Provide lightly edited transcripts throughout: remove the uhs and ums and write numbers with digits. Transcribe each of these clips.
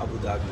Abu Dhabi.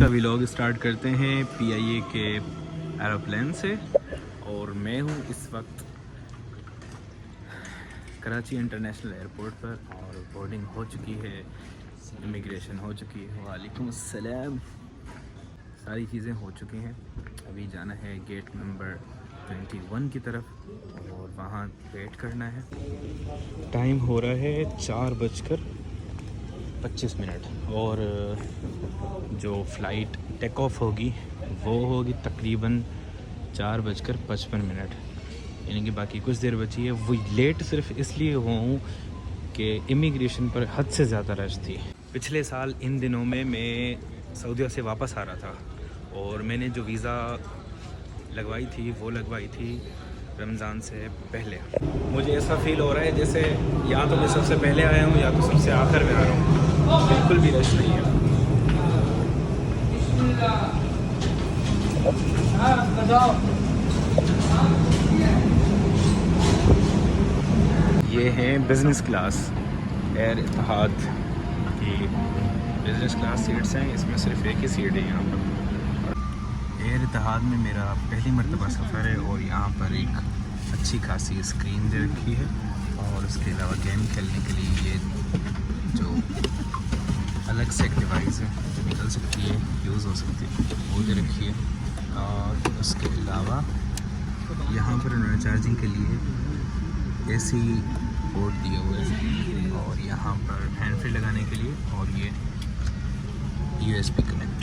का vlog start करते हैं PIA के एरोप्लेन से और मैं हूँ इस वक्त कराची इंटरनेशनल एयरपोर्ट पर और बोर्डिंग हो चुकी है, इमिग्रेशन हो चुकी है। वालेकुम अस्सलाम। सारी चीज़ें हो चुकी हैं। अभी जाना है गेट नंबर 21 की तरफ और वहाँ वेट करना है। टाइम हो रहा है 4:25 और जो फ़्लाइट टेक ऑफ होगी वो होगी तकरीबन 4:55, यानी कि बाकी कुछ देर बची है। वो लेट सिर्फ इसलिए हुआ हूँ कि इमिग्रेशन पर हद से ज़्यादा रश थी। पिछले साल इन दिनों में मैं सऊदीया से वापस आ रहा था और मैंने जो वीज़ा लगवाई थी वो लगवाई थी रमज़ान से पहले। मुझे ऐसा फ़ील हो रहा है जैसे या तो मैं सबसे पहले आया हूँ या तो सबसे आखिर में आ रहा हूँ। बिल्कुल भी रश नहीं है। ये हैं बिज़नेस क्लास एयर इत्तेहाद की बिज़नेस क्लास सीट्स हैं। इसमें सिर्फ एक ही सीट है यहाँ पर। एयर इत्तेहाद में मेरा पहली मरतबा सफ़र है और यहाँ पर एक अच्छी खासी स्क्रीन दे रखी है और उसके अलावा गेम खेलने के लिए ये जो अलग से एक डिवाइस है जो निकल सकती है, यूज़ हो सकती है, वो दे रखी है। और उसके अलावा यहाँ पर उन्होंने चार्जिंग के लिए AC पोर्ट दिया हुआ है और यहाँ पर हैंड फ्री लगाने के लिए और ये USB कनेक्ट।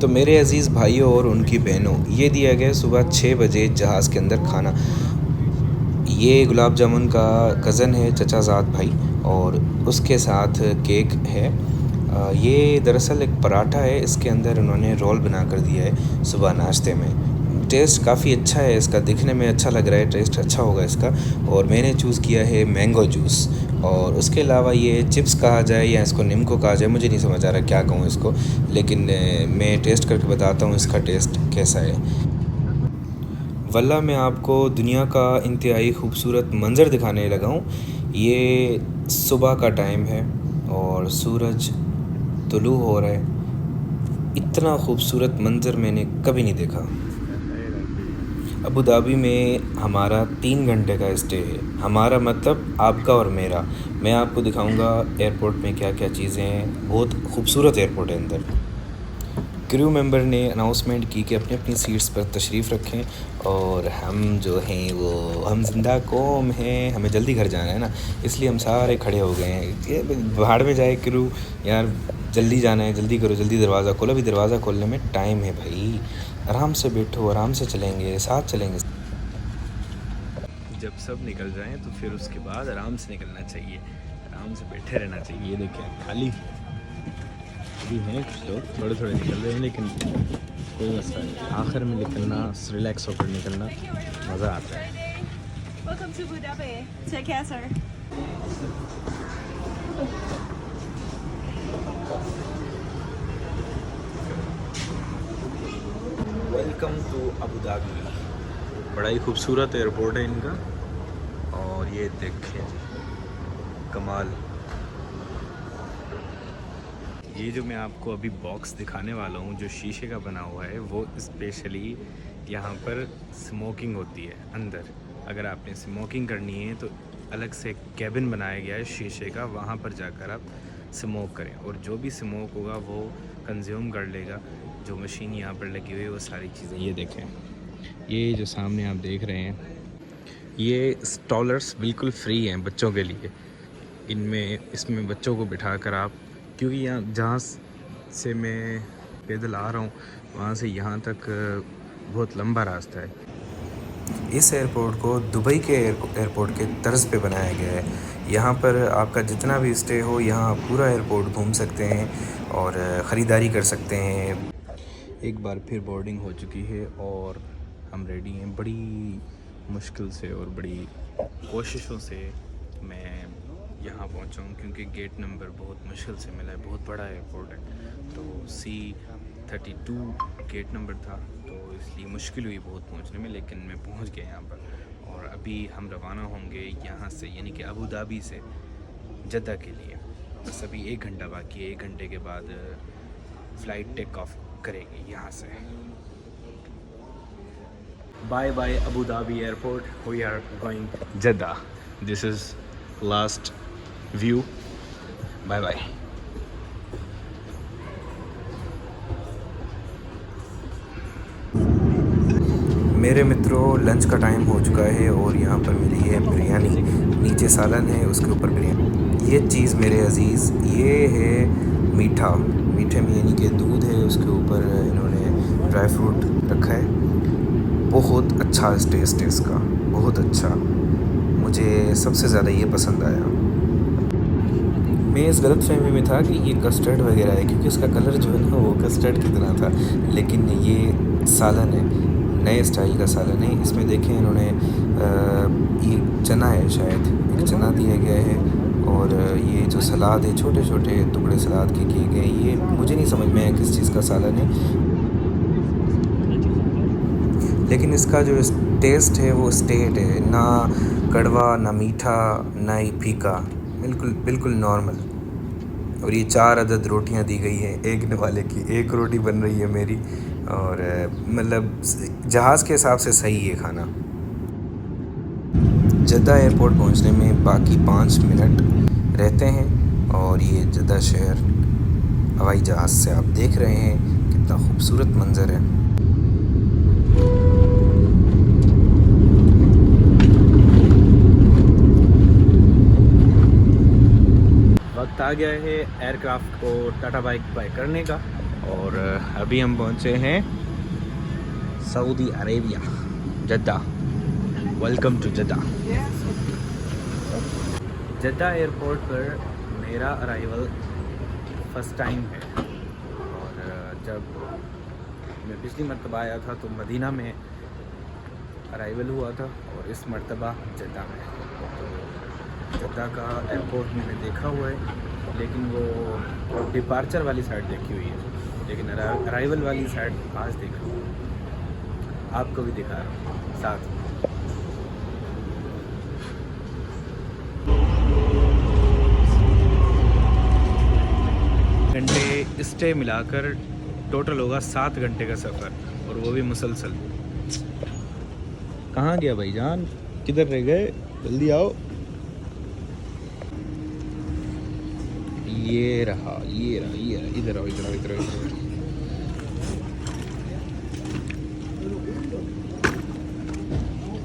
तो मेरे अज़ीज़ भाइयों और उनकी बहनों, ये दिया गया सुबह 6 बजे जहाज़ के अंदर खाना। ये गुलाब जामुन का कज़न है चचाज़ाद भाई और उसके साथ केक है। ये दरअसल एक पराठा है, इसके अंदर उन्होंने रोल बना कर दिया है सुबह नाश्ते में। टेस्ट काफ़ी अच्छा है इसका, दिखने में अच्छा लग रहा है, टेस्ट अच्छा होगा इसका। और मैंने चूज़ किया है मैंगो जूस। और उसके अलावा ये चिप्स कहा जाए या इसको निम्को कहा जाए, मुझे नहीं समझ आ रहा क्या कहूँ इसको, लेकिन मैं टेस्ट करके बताता हूँ इसका टेस्ट कैसा है। वल्लाह मैं आपको दुनिया का इंतहाई खूबसूरत मंज़र दिखाने लगा हूँ। ये सुबह का टाइम है और सूरज तुलू हो रहा है। इतना खूबसूरत मंज़र मैंने कभी नहीं देखा। अबू धाबी में हमारा 3 घंटे का स्टे है। हमारा मतलब आपका और मेरा। मैं आपको दिखाऊंगा एयरपोर्ट में क्या क्या चीज़ें हैं। बहुत खूबसूरत एयरपोर्ट है अंदर। क्रू मेंबर ने अनाउंसमेंट की कि अपनी अपनी सीट्स पर तशरीफ़ रखें और हम जो हैं वो हम जिंदा कौम हैं, हमें जल्दी घर जाना है ना, इसलिए हम सारे खड़े हो गए हैं। ये भाड़ में जाए क्रू, यार जल्दी जाना है, जल्दी करो, जल्दी दरवाज़ा खोलो। अभी दरवाज़ा खोलने में टाइम है भाई, आराम से बैठो, आराम से चलेंगे, साथ चलेंगे। जब सब निकल जाएं तो फिर उसके बाद आराम से निकलना चाहिए, आराम से बैठे रहना चाहिए। ये देखें खाली भी हैं कुछ लोग, थोड़े थोड़े निकल रहे हैं, लेकिन कोई मसला नहीं। आखिर में निकलना, रिलैक्स होकर निकलना मज़ा आता है। Welcome to Abu Dhabi. Take care, sir. Welcome to Abu Dhabi. बड़ा ही खूबसूरत एयरपोर्ट है इनका। और ये देखें कमाल। ये जो मैं आपको अभी बॉक्स दिखाने वाला हूँ जो शीशे का बना हुआ है, वो स्पेशली यहाँ पर स्मोकिंग होती है अंदर। अगर आपने स्मोकिंग करनी है तो अलग से कैबिन बनाया गया है शीशे का, वहाँ पर जाकर आप स्मोक करें और जो भी स्मोक होगा वो कंज्यूम कर लेगा। जो मशीन यहाँ पर लगी हुई है वो सारी चीज़ें। ये देखें, ये जो सामने आप देख रहे हैं, ये स्टॉलर्स बिल्कुल फ्री हैं बच्चों के लिए। इसमें बच्चों को बिठा कर आप, क्योंकि यहाँ जहाँ से मैं पैदल आ रहा हूँ वहाँ से यहाँ तक बहुत लंबा रास्ता है। इस एयरपोर्ट को दुबई के एयरपोर्ट के तर्ज पे बनाया गया है। यहाँ पर आपका जितना भी स्टे हो, यहाँ पूरा एयरपोर्ट घूम सकते हैं और ख़रीदारी कर सकते हैं। एक बार फिर बोर्डिंग हो चुकी है और हम रेडी हैं। बड़ी मुश्किल से और बड़ी कोशिशों से मैं यहाँ पहुँचा हूँ, क्योंकि गेट नंबर बहुत मुश्किल से मिला है। बहुत बड़ा एयरपोर्ट है, तो C32 गेट नंबर था, तो इसलिए मुश्किल हुई बहुत पहुँचने में, लेकिन मैं पहुँच गया यहाँ पर। और अभी हम रवाना होंगे यहाँ से, यानी कि अबू धाबी से जद्दा के लिए। बस अभी 1 घंटा बाकी है। 1 घंटे के बाद फ़्लाइट टेक ऑफ करेगी यहाँ से। Bye bye Abu Dhabi airport, we are going Jeddah. This is last view. Bye bye. मेरे मित्रों, लंच का टाइम हो चुका है और यहाँ पर मिली है बिरयानी। नीचे सालन है, उसके ऊपर बिरयानी। ये चीज़ मेरे अज़ीज़, ये है मीठा। मीठे में यानी कि दूध है, उसके ऊपर इन्होंने ड्राई फ्रूट रखा है। बहुत अच्छा टेस्ट है इसका, बहुत अच्छा। मुझे सबसे ज़्यादा ये पसंद आया। मैं इस गलत फहमी में था कि ये कस्टर्ड वगैरह है, क्योंकि उसका कलर जो है ना वो कस्टर्ड की तरह था, लेकिन ये सालन है, नए स्टाइल का सालन है। इसमें देखें इन्होंने ये चना है, शायद एक चना दिया गया है, और ये जो सलाद है, छोटे छोटे टुकड़े सलाद के किए गए। ये मुझे नहीं समझ में आया किस चीज़ का सालन है, लेकिन इसका जो टेस्ट है वो स्टेट है, ना कड़वा ना मीठा ना ही फीका, बिल्कुल बिल्कुल नॉर्मल। और ये 4 अदद रोटियां दी गई हैं एक वाले की। 1 रोटी बन रही है मेरी, और मतलब जहाज़ के हिसाब से सही है खाना। जद्दा एयरपोर्ट पहुंचने में बाकी 5 मिनट रहते हैं, और ये जद्दा शहर हवाई जहाज़ से आप देख रहे हैं कितना खूबसूरत मंज़र है। वक्त आ गया है एयरक्राफ्ट को टाटा बाय करने का, और अभी हम पहुंचे हैं Saudi Arabia, Jeddah. Welcome to Jeddah. Jeddah airport पर मेरा अराइवल फर्स्ट टाइम है, और जब मैं पिछली मरतबा आया था तो मदीना में अराइवल हुआ था, और इस मरतबा जद्दा में। तो जद्दा का एयरपोर्ट मैंने देखा हुआ है, लेकिन वो डिपार्चर वाली साइड देखी हुई है, लेकिन अराइवल वाली साइड आज देखा हूँ। आपको भी दिखा रहा हूँ साथ में। घंटे स्टे मिलाकर टोटल होगा 7 घंटे का सफ़र, और वो भी मुसलसल। कहाँ गया भाईजान, किधर रह गए, जल्दी आओ। ये रहा, इधर आओ, इधर आओ।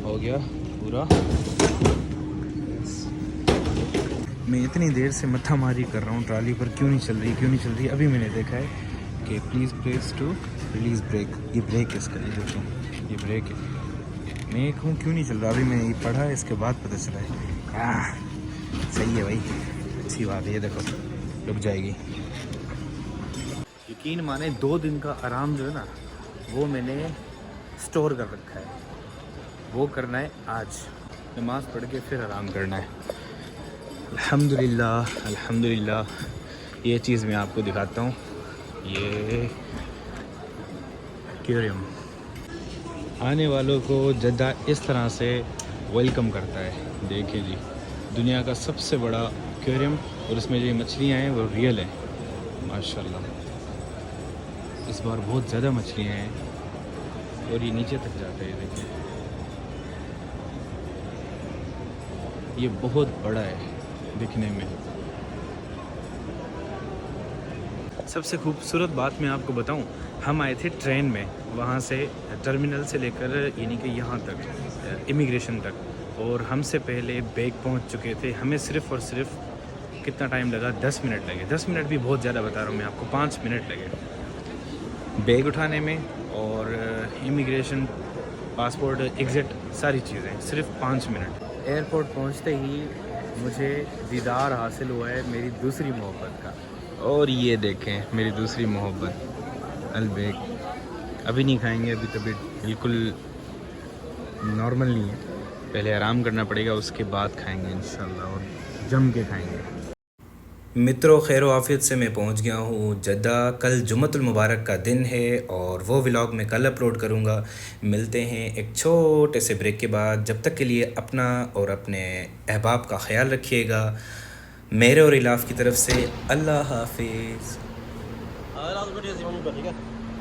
हो गया पूरा। मैं इतनी देर से मत्था मारी कर रहा हूँ ट्राली पर, क्यों नहीं चल रही। अभी मैंने देखा है कि please press to release brake. ये ब्रेक है इसका, ये देखो, ये ब्रेक है। मैं कहूँ क्यों नहीं चल रहा, अभी मैंने ये पढ़ा है, इसके बाद पता चला है। सही है भाई, अच्छी बात है। ये देखो रुक जाएगी। यकीन माने 2 दिन का आराम जो है ना, वो मैंने स्टोर कर रखा है। वो करना है आज, नमाज़ पढ़ के फिर आराम करना है। अल्हम्दुलिल्लाह, अल्हम्दुलिल्लाह। ये चीज़ मैं आपको दिखाता हूँ, ये एक्वेरियम। आने वालों को जद्दा इस तरह से वेलकम करता है। देखिए जी, दुनिया का सबसे बड़ा एक्वेरियम, और इसमें जो मछलियाँ हैं वो रियल हैं माशाल्लाह। इस बार बहुत ज़्यादा मछलियाँ हैं, और ये नीचे तक जाते हैं। देखिए ये बहुत बड़ा है दिखने में। सबसे खूबसूरत बात मैं आपको बताऊं, हम आए थे ट्रेन में, वहाँ से टर्मिनल से लेकर यानी कि यहाँ तक इमिग्रेशन तक, और हमसे पहले बैग पहुँच चुके थे। हमें सिर्फ़ और सिर्फ कितना टाइम लगा, 10 मिनट लगे। 10 मिनट भी बहुत ज़्यादा बता रहा हूँ मैं आपको, 5 मिनट लगे बैग उठाने में, और इमिग्रेशन पासपोर्ट, एग्ज़िट, सारी चीज़ें, सिर्फ 5 मिनट। एयरपोर्ट पहुंचते ही मुझे दीदार हासिल हुआ है मेरी दूसरी मोहब्बत का। और ये देखें मेरी दूसरी मोहब्बत अलबेक। अभी नहीं खाएंगे, अभी तबीयत बिल्कुल नॉर्मल नहीं है, पहले आराम करना पड़ेगा, उसके बाद खाएंगे इंशाल्लाह, और जम के खाएंगे। मित्रों, खैर आफियत से मैं पहुंच गया हूँ जद्दा। कल जुम्मतुल मुबारक का दिन है और वो व्लॉग मैं कल अपलोड करूँगा। मिलते हैं एक छोटे से ब्रेक के बाद। जब तक के लिए अपना और अपने अहबाब का ख्याल रखिएगा। मेरे और इलाफ की तरफ से अल्लाह हाफिज़।